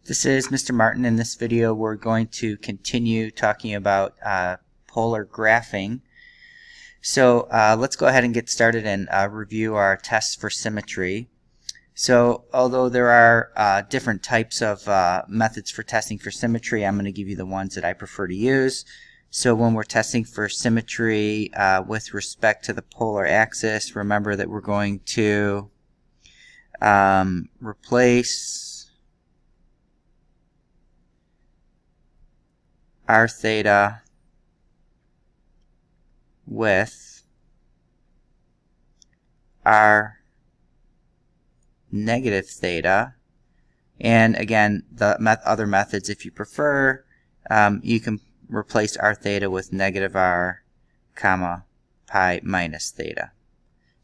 This is Mr. Martin. In this video we're going to continue talking about polar graphing. So let's go ahead and get started and review our tests for symmetry. So although there are different types of methods for testing for symmetry, I'm going to give you the ones that I prefer to use. So when we're testing for symmetry with respect to the polar axis, remember that we're going to replace r theta with r negative theta, and again the other methods, if you prefer, you can replace r theta with negative r comma pi minus theta.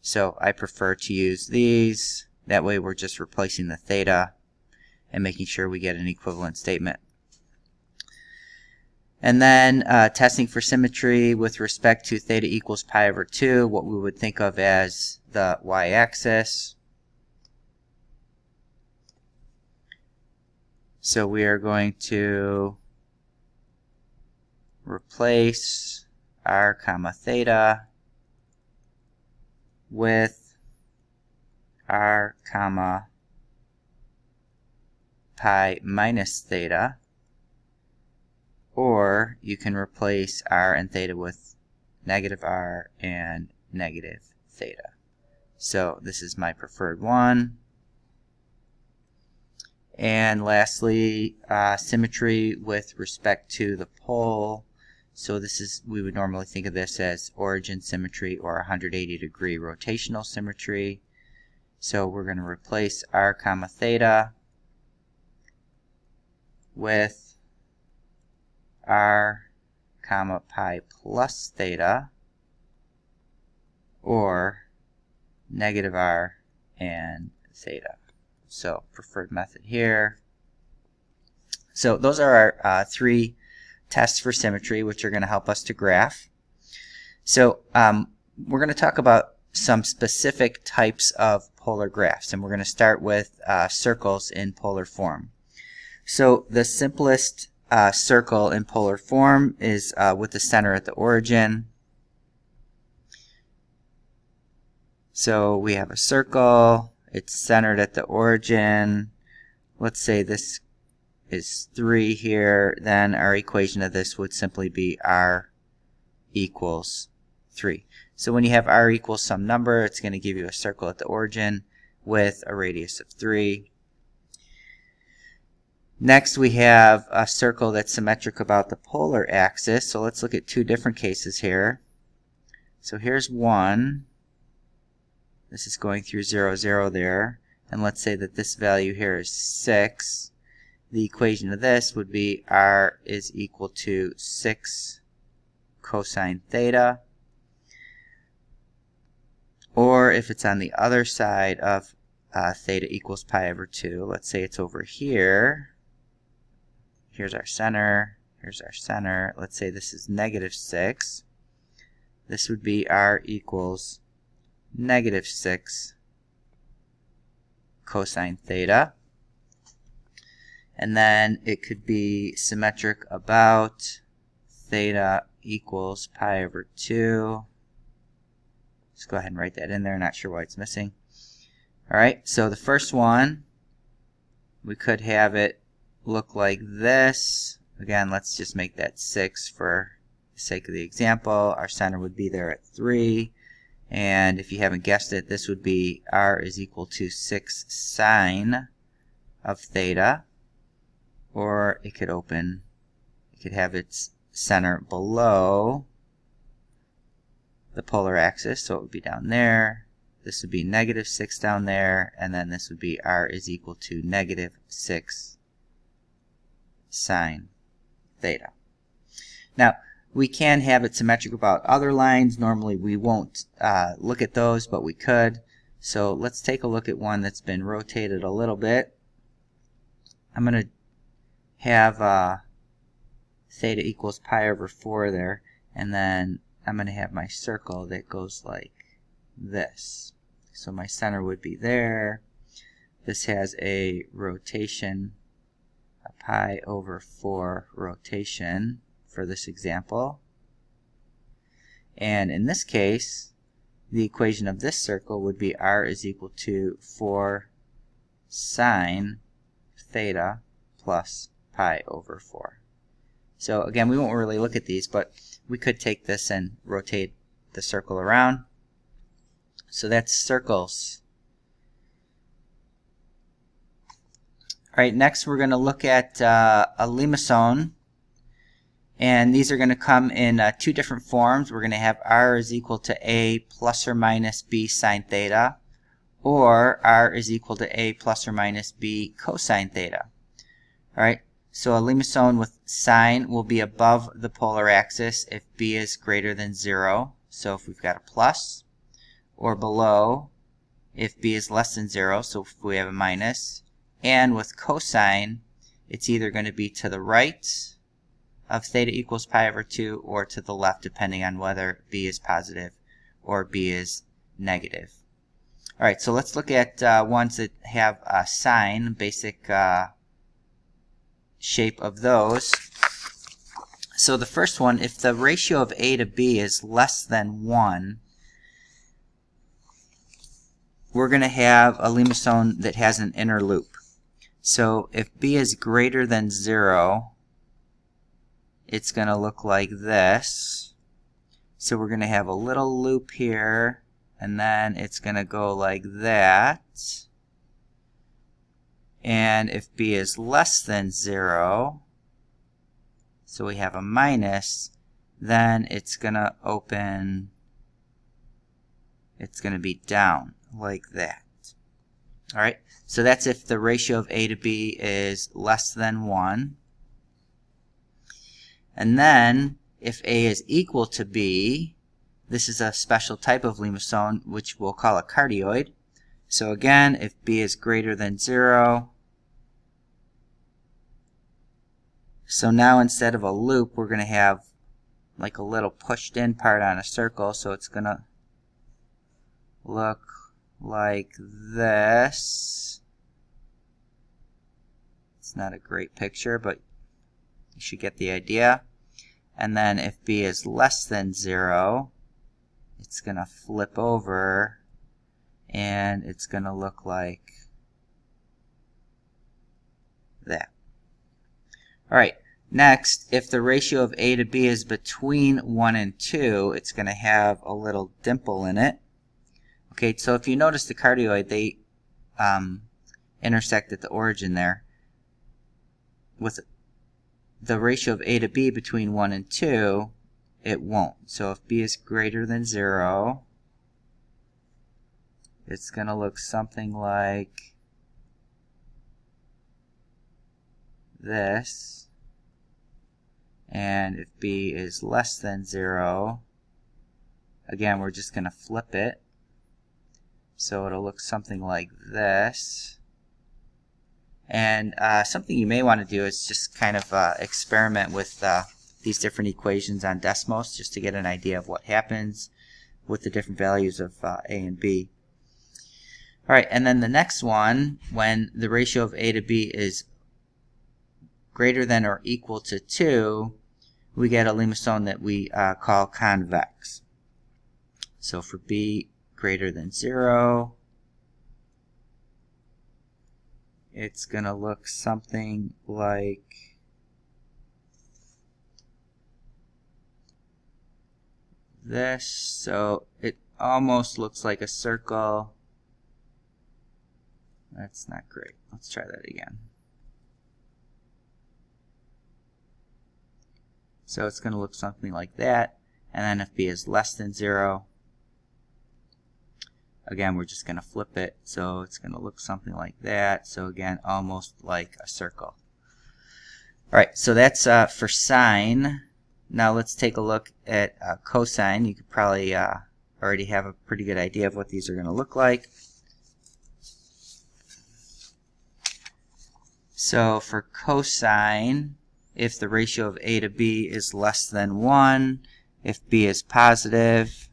So I prefer to use these. That way we're just replacing the theta and making sure we get an equivalent statement. And then testing for symmetry with respect to theta equals pi over 2, what we would think of as the y-axis. So we are going to replace r comma theta with r comma pi minus theta. Or you can replace r and theta with negative r and negative theta. So this is my preferred one. And lastly, symmetry with respect to the pole. So this is, we would normally think of this as origin symmetry or 180-degree rotational symmetry. So we're going to replace r comma theta with r comma pi plus theta, or negative r and theta. So preferred method here. So those are our three tests for symmetry, which are going to help us to graph. So we're going to talk about some specific types of polar graphs, and we're going to start with circles in polar form. So the simplest circle in polar form is with the center at the origin. So we have a circle, it's centered at the origin. Let's say this is 3 here, then our equation of this would simply be r equals 3. So when you have r equals some number, it's going to give you a circle at the origin with a radius of 3. Next we have a circle that's symmetric about the polar axis. So let's look at two different cases here. So here's one. This is going through 0, 0 there. And let's say that this value here is 6. The equation of this would be r is equal to 6 cosine theta. Or if it's on the other side of theta equals pi over 2, let's say it's over here. Here's our center, here's our center. Let's say this is negative 6. This would be r equals negative 6 cosine theta. And then it could be symmetric about theta equals pi over 2. Let's go ahead and write that in there. Not sure why it's missing. Alright, so the first one, we could have it look like this. Again, let's just make that 6 for the sake of the example. Our center would be there at 3. And if you haven't guessed it, this would be r is equal to 6 sine of theta. Or it could have its center below the polar axis, so it would be down there. This would be negative 6 down there, and then this would be r is equal to negative 6 sine theta. Now, we can have it symmetric about other lines. Normally we won't look at those, but we could. So let's take a look at one that's been rotated a little bit. I'm going to have theta equals pi over 4 there, and then I'm going to have my circle that goes like this. So my center would be there. This has a rotation pi over 4 rotation for this example. And in this case, the equation of this circle would be r is equal to 4 sine theta plus pi over 4. So again, we won't really look at these, but we could take this and rotate the circle around. So that's circles. Alright, next we're going to look at a limacone. And these are going to come in two different forms. We're going to have r is equal to a plus or minus b sine theta, or r is equal to a plus or minus b cosine theta. Alright, so a limacone with sine will be above the polar axis if b is greater than 0. So if we've got a plus, or below if b is less than 0, so if we have a minus. And with cosine, it's either going to be to the right of theta equals pi over 2 or to the left, depending on whether b is positive or b is negative. Alright, so let's look at ones that have a sine, basic shape of those. So the first one, if the ratio of a to b is less than 1, we're going to have a limacone that has an inner loop. So if b is greater than 0, it's going to look like this. So we're going to have a little loop here, and then it's going to go like that. And if b is less than 0, so we have a minus, then it's going to open, it's going to be down like that. Alright, so that's if the ratio of a to b is less than 1. And then, if a is equal to b, this is a special type of limacone, which we'll call a cardioid. So again, if b is greater than 0, so now instead of a loop, we're going to have like a little pushed in part on a circle, so it's going to look like this. It's not a great picture, but you should get the idea. And then if b is less than 0, it's going to flip over and it's going to look like that. Alright, next, if the ratio of a to b is between 1 and 2, it's going to have a little dimple in it. Okay, so if you notice the cardioid, they intersect at the origin there. With the ratio of a to b between 1 and 2, it won't. So if b is greater than 0, it's going to look something like this. And if b is less than 0, again, we're just going to flip it. So it'll look something like this. And something you may want to do is just kind of experiment with these different equations on Desmos, just to get an idea of what happens with the different values of a and b. Alright, and then the next one, when the ratio of a to b is greater than or equal to 2, we get a limacone that we call convex. So for b greater than 0, it's going to look something like this. So it almost looks like a circle. That's not great. Let's try that again. So it's going to look something like that. And then if b is less than 0, again, we're just going to flip it. So it's going to look something like that. So again, almost like a circle. Alright, so that's for sine. Now let's take a look at cosine. You could probably already have a pretty good idea of what these are going to look like. So for cosine, if the ratio of a to b is less than 1, if b is positive,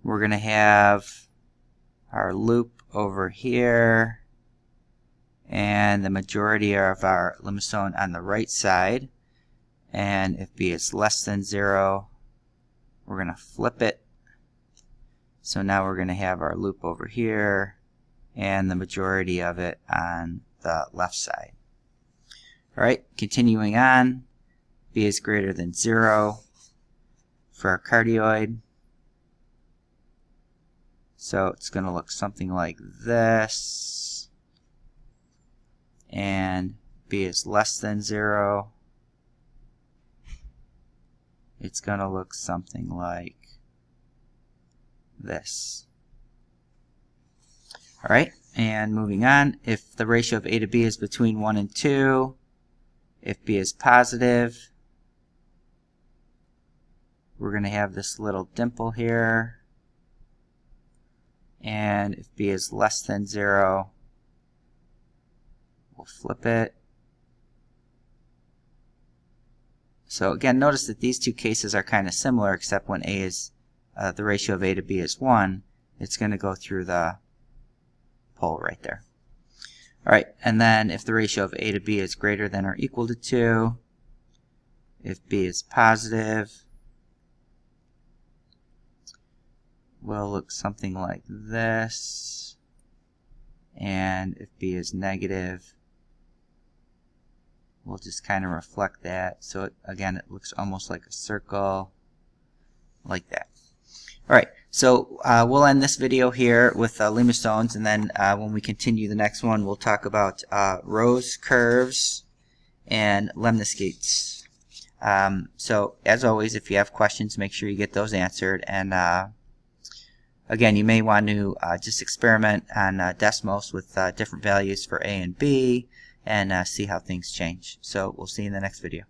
we're going to have our loop over here, and the majority of our limestone on the right side. And if B is less than 0, we're going to flip it. So now we're going to have our loop over here and the majority of it on the left side. Alright, continuing on, B is greater than 0 for our cardioid. So it's going to look something like this. And B is less than 0. It's going to look something like this. Alright, and moving on, if the ratio of A to B is between 1 and 2, if B is positive, we're going to have this little dimple here. And if B is less than 0, we'll flip it. So again, notice that these two cases are kind of similar, except when A is the ratio of A to B is 1, it's going to go through the pole right there. Alright, and then if the ratio of A to B is greater than or equal to 2, if B is positive, will look something like this. And if B is negative, we'll just kind of reflect that. So again, it looks almost like a circle, like that. Alright, so we'll end this video here with limastones, and then when we continue the next one, we'll talk about rose curves and lemniscates. So as always, if you have questions, make sure you get those answered. And again, you may want to just experiment on Desmos with different values for A and B and see how things change. So we'll see you in the next video.